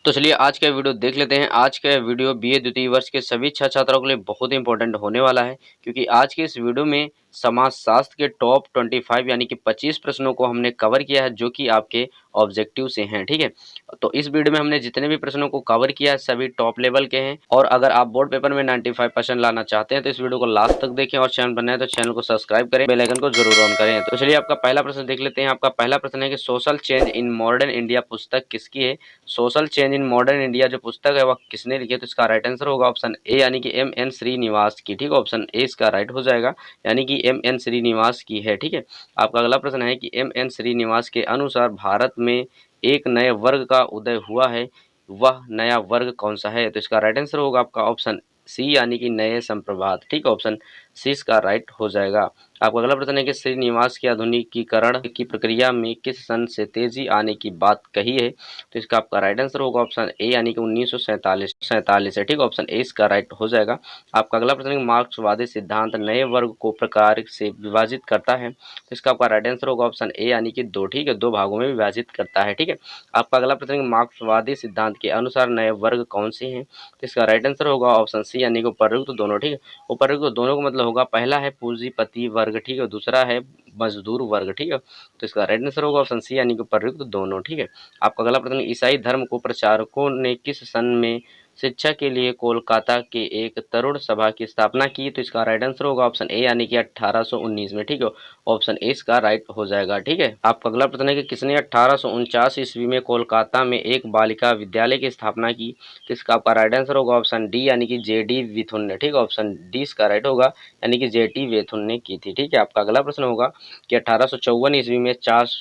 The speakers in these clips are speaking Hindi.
तो चलिए आज का वीडियो देख लेते हैं। आज का वीडियो बीए द्वितीय वर्ष के सभी छात्रों के लिए बहुत इंपॉर्टेंट होने वाला है, क्योंकि आज के इस वीडियो में समाजशास्त्र के टॉप 25 यानी कि 25 प्रश्नों को हमने कवर किया है, जो कि आपके ऑब्जेक्टिव से हैं। ठीक है, तो इस वीडियो में हमने जितने भी प्रश्नों को कवर किया है सभी टॉप लेवल के हैं। और अगर आप बोर्ड पेपर में 95% लाना चाहते हैं तो इस वीडियो को लास्ट तक देखें, और चैनल बनाए तो चैनल को सब्सक्राइब करें, बेल आइकन को जरूर ऑन करें। तो चलिए आपका पहला प्रश्न देख लेते हैं। आपका पहला प्रश्न है कि social change in modern India पुस्तक किसकी है। Social change in modern India जो पुस्तक है वह किसने लिखी है, तो इसका राइट आंसर होगा ऑप्शन ए यानी कि एम.एन. श्रीनिवास की। ठीक है, ऑप्शन ए इसका राइट हो जाएगा, यानी कि एम.एन. श्रीनिवास की है। ठीक है, आपका अगला प्रश्न है कि एम.एन. श्रीनिवास के अनुसार भारत में एक नए वर्ग का उदय हुआ है, वह नया वर्ग कौन सा है, तो इसका राइट आंसर होगा आपका ऑप्शन सी यानी कि नए संप्रभात। ठीक है, ऑप्शन सी इसका राइट हो जाएगा। आपका अगला प्रश्न है कि श्रीनिवास के आधुनिकीकरण की प्रक्रिया में किस सन से तेजी आने की बात कही है, तो इसका आपका राइट आंसर होगा ऑप्शन ए यानी कि 1947 है। ठीक, ऑप्शन ए इसका राइट हो जाएगा। आपका अगला प्रश्न है कि मार्क्सवादी सिद्धांत नए वर्ग को प्रकार से विभाजित करता है, तो इसका आपका राइट आंसर होगा ऑप्शन ए यानी कि दो। ठीक है, दो भागों में विभाजित करता है। ठीक है, आपका अगला प्रश्न है कि मार्क्सवादी सिद्धांत के अनुसार नए वर्ग कौन से हैं, तो इसका राइट आंसर होगा ऑप्शन सी यानी कि उपर्युक्त दोनों। ठीक है, उपर्युक्त दोनों का मतलब होगा पहला है पूंजीपति वर्ग, ठीक है, दूसरा है मजदूर वर्ग। ठीक है, तो इसका राइट आंसर होगा ऑप्शन सी यानी कि उपर्युक्त दोनों। ठीक है, आपका अगला प्रश्न, ईसाई धर्म को प्रचारकों ने किस सन में शिक्षा के लिए कोलकाता के एक तरुण सभा की स्थापना की, तो इसका राइट आंसर होगा ऑप्शन ए यानी कि 1819 में। ठीक है, ऑप्शन ए इसका राइट हो जाएगा। ठीक है, आपका अगला प्रश्न है कि किसने 1849 ईस्वी में कोलकाता में एक बालिका विद्यालय की स्थापना की, तो इसका आपका राइट आंसर होगा ऑप्शन डी यानी कि जे.डी. विथुन ने। ठीक है, ऑप्शन डी इसका राइट होगा, यानी कि जे.टी. वेथुन ने की थी। ठीक है, आपका अगला प्रश्न होगा कि 1854 ईस्वी में चार्ल्स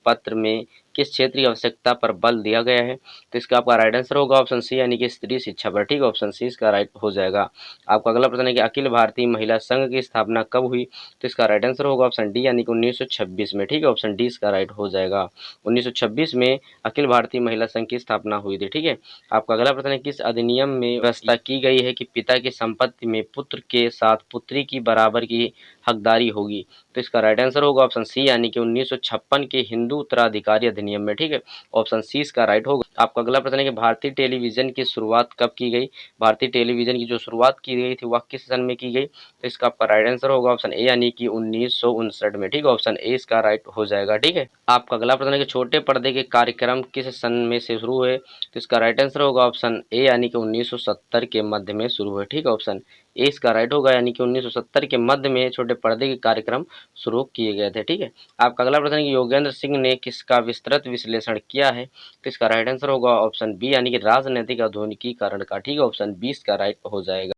पत्र में किस क्षेत्र की आवश्यकता पर बल दिया गया है, तो इसका आपका राइट आंसर होगा ऑप्शन सी यानी कि स्त्री शिक्षा पर। ठीक है, ऑप्शन सी इसका राइट हो जाएगा। आपका अगला प्रश्न है कि अखिल भारतीय महिला संघ की स्थापना कब हुई, तो इसका राइट आंसर होगा ऑप्शन डी यानी कि 1926 में। ठीक है, ऑप्शन डी इसका राइट हो जाएगा। 1926 में अखिल भारतीय महिला संघ की स्थापना हुई थी। ठीक है, आपका अगला प्रश्न है किस अधिनियम में व्यवस्था की गई है कि पिता की संपत्ति में पुत्र के साथ पुत्री की बराबर की हकदारी होगी, तो इसका राइट आंसर होगा ऑप्शन सी यानी कि 1956 के हिंदू उत्तराधिकारी अधिनियम में। ठीक है, ऑप्शन सी इसका राइट होगा। आपका अगला प्रश्न है कि भारतीय टेलीविजन की शुरुआत कब की गई। भारतीय टेलीविजन की जो शुरुआत की गई थी वह किस सन में की गई, तो इसका आपका राइट आंसर होगा ऑप्शन ए यानी कि 1959 में। ठीक है, ऑप्शन ए इसका राइट हो जाएगा। ठीक है, आपका अगला प्रश्न है कि छोटे पर्दे के कार्यक्रम किस सन में से शुरू हुए, तो इसका राइट आंसर होगा ऑप्शन ए यानी कि 1970 के मध्य में शुरू हुए। ठीक है, ऑप्शन ए इसका राइट होगा, यानी कि 1970 के मध्य में छोटे पर्दे के कार्यक्रम शुरू किए गए थे। ठीक है, आपका अगला प्रश्न है कि योगेंद्र सिंह ने किसका विस्तृत विश्लेषण किया है, तो इसका राइट आंसर होगा ऑप्शन बी यानी कि राजनीतिक आधुनिकीकरण का। ठीक है, ऑप्शन 20 का राइट हो जाएगा।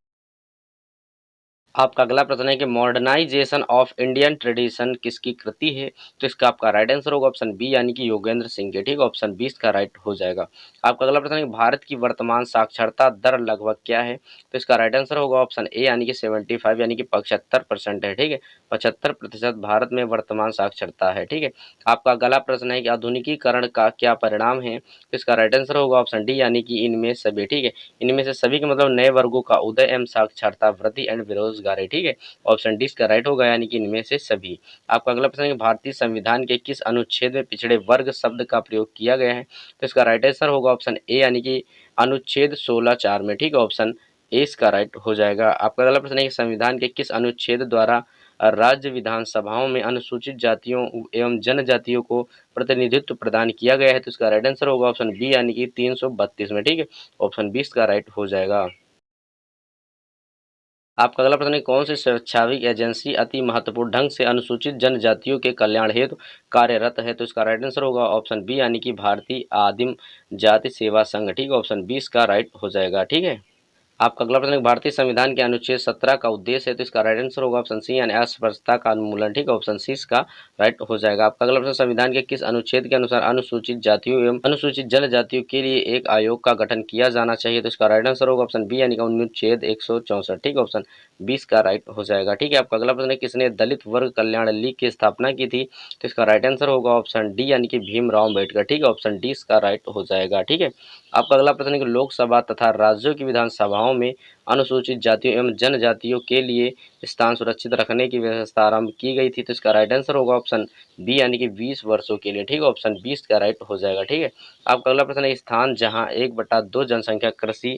आपका अगला प्रश्न है कि मॉडर्नाइजेशन ऑफ इंडियन ट्रेडिशन किसकी कृति है, तो इसका आपका राइट आंसर होगा ऑप्शन बी यानी कि योगेंद्र सिंह के। ठीक है, ऑप्शन 20 का राइट हो जाएगा। आपका अगला प्रश्न है कि भारत की वर्तमान साक्षरता दर लगभग क्या है, तो इसका राइट आंसर होगा ऑप्शन ए यानी कि 75 यानी कि 75% है। ठीक है, 75% भारत में वर्तमान साक्षरता है। ठीक है, आपका अगला प्रश्न है कि आधुनिकीकरण का क्या परिणाम है, तो इसका राइट आंसर होगा ऑप्शन डी यानी कि इनमें सभी। ठीक है, इनमें से सभी के मतलब नए वर्गों का उदय एवं साक्षरता वृद्धि एंड बेरोजगारी। ठीक है, ऑप्शन डी इसका राइट होगा, यानी कि इनमें से सभी। आपका अगला प्रश्न है कि भारतीय संविधान के किस अनुच्छेद में पिछड़े वर्ग शब्द का प्रयोग किया गया है, तो इसका राइट आंसर होगा ऑप्शन ए यानी कि अनुच्छेद 16(4) में। ठीक है, ऑप्शन ए इसका राइट हो जाएगा। आपका अगला प्रश्न है कि संविधान के किस अनुच्छेद द्वारा राज्य विधानसभाओं में अनुसूचित जातियों एवं जनजातियों को प्रतिनिधित्व प्रदान किया गया है, तो इसका राइट आंसर होगा ऑप्शन बी यानी कि 332 में। ठीक है, ऑप्शन 20 का राइट हो जाएगा। आपका अगला प्रश्न है कौन सी स्वैच्छिक एजेंसी अति महत्वपूर्ण ढंग से अनुसूचित जनजातियों के कल्याण हेतु कार्यरत है, तो इसका राइट आंसर होगा ऑप्शन बी यानी कि भारतीय आदिम जाति सेवा संघ। ठीक है, ऑप्शन 20 का राइट हो जाएगा। ठीक है, आपका अगला प्रश्न है भारतीय संविधान के अनुच्छेद 17 का उद्देश्य है, तो इसका राइट आंसर होगा ऑप्शन सी यानी अस्पृश्यता का उन्मूलन। ठीक है, ऑप्शन सी इसका राइट हो जाएगा। आपका अगला प्रश्न संविधान के किस अनुच्छेद के अनुसार अनुसूचित जातियों एवं अनुसूचित जनजातियों के लिए एक आयोग का गठन किया जाना चाहिए, तो इसका राइट आंसर होगा ऑप्शन बी यानी कि अनुच्छेद 164। ठीक है, ऑप्शन 20 का राइट हो जाएगा। ठीक है, आपका अगला प्रश्न है किसने दलित वर्ग कल्याण लीग की स्थापना की थी, तो इसका राइट आंसर होगा ऑप्शन डी यानी कि भीमराव अम्बेडकर। ठीक है, ऑप्शन डी इसका राइट हो जाएगा। ठीक है, आपका अगला प्रश्न है कि लोकसभा तथा राज्यों की विधानसभाओं में अनुसूचित जातियों एवं जनजातियों के लिए स्थान सुरक्षित रखने की व्यवस्था आरंभ की गई थी। तो इसका राइट आंसर होगा ऑप्शन बी यानी कि 20 वर्षों के लिए। ठीक है, ऑप्शन 20 का राइट हो जाएगा। ठीक है, आपका अगला प्रश्न है, स्थान जहां 1/2 जनसंख्या कृषि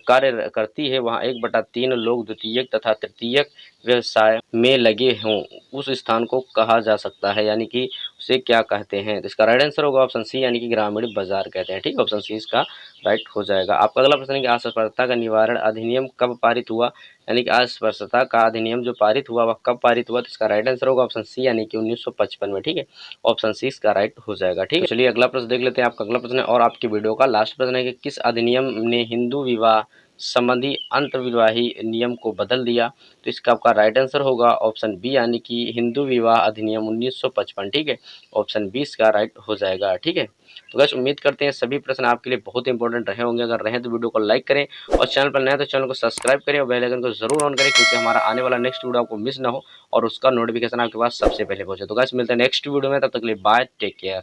कार्य करती है वहां 1/3 लोग द्वितीयक तथा तृतीयक व्यवसाय में लगे हों, उस स्थान को कहा जा सकता है, यानी कि उसे क्या कहते हैं। तो इसका राइट आंसर होगा ऑप्शन सी यानी कि ग्रामीण बाजार कहते हैं। ठीक है, ऑप्शन सी इसका राइट हो जाएगा। आपका अगला प्रश्न है कि अस्पृश्यता का निवारण अधिनियम कब पारित हुआ, यानी कि अस्पृश्यता का अधिनियम जो पारित हुआ वह कब पारित हुआ। तो इसका राइट आंसर होगा ऑप्शन सी यानी कि 1955 में। ठीक है, ऑप्शन सी इसका राइट हो जाएगा। ठीक है, चलिए अगला प्रश्न देख लेते हैं। आपका अगला प्रश्न है और आपकी वीडियो का लास्ट प्रश्न है कि किस अधिनियम ने हिंदू विवाह संबंधी अंतर्विवाही नियम को बदल दिया। तो इसका आपका राइट आंसर होगा ऑप्शन बी यानी कि हिंदू विवाह अधिनियम 1955। ठीक है, ऑप्शन 20 का राइट हो जाएगा। ठीक है, तो गाइस उम्मीद करते हैं सभी प्रश्न आपके लिए बहुत इंपॉर्टेंट रहे होंगे। अगर रहे तो वीडियो को लाइक करें और चैनल पर नए हैं तो चैनल को सब्सक्राइब करें और बेल आइकन को जरूर ऑन करें, क्योंकि हमारा आने वाला नेक्स्ट वीडियो आपको मिस ना हो और उसका नोटिफिकेशन आपके पास सबसे पहले पहुंचे। तो गाइस मिलते हैं नेक्स्ट वीडियो में, तब तक के लिए बाय, टेक केयर।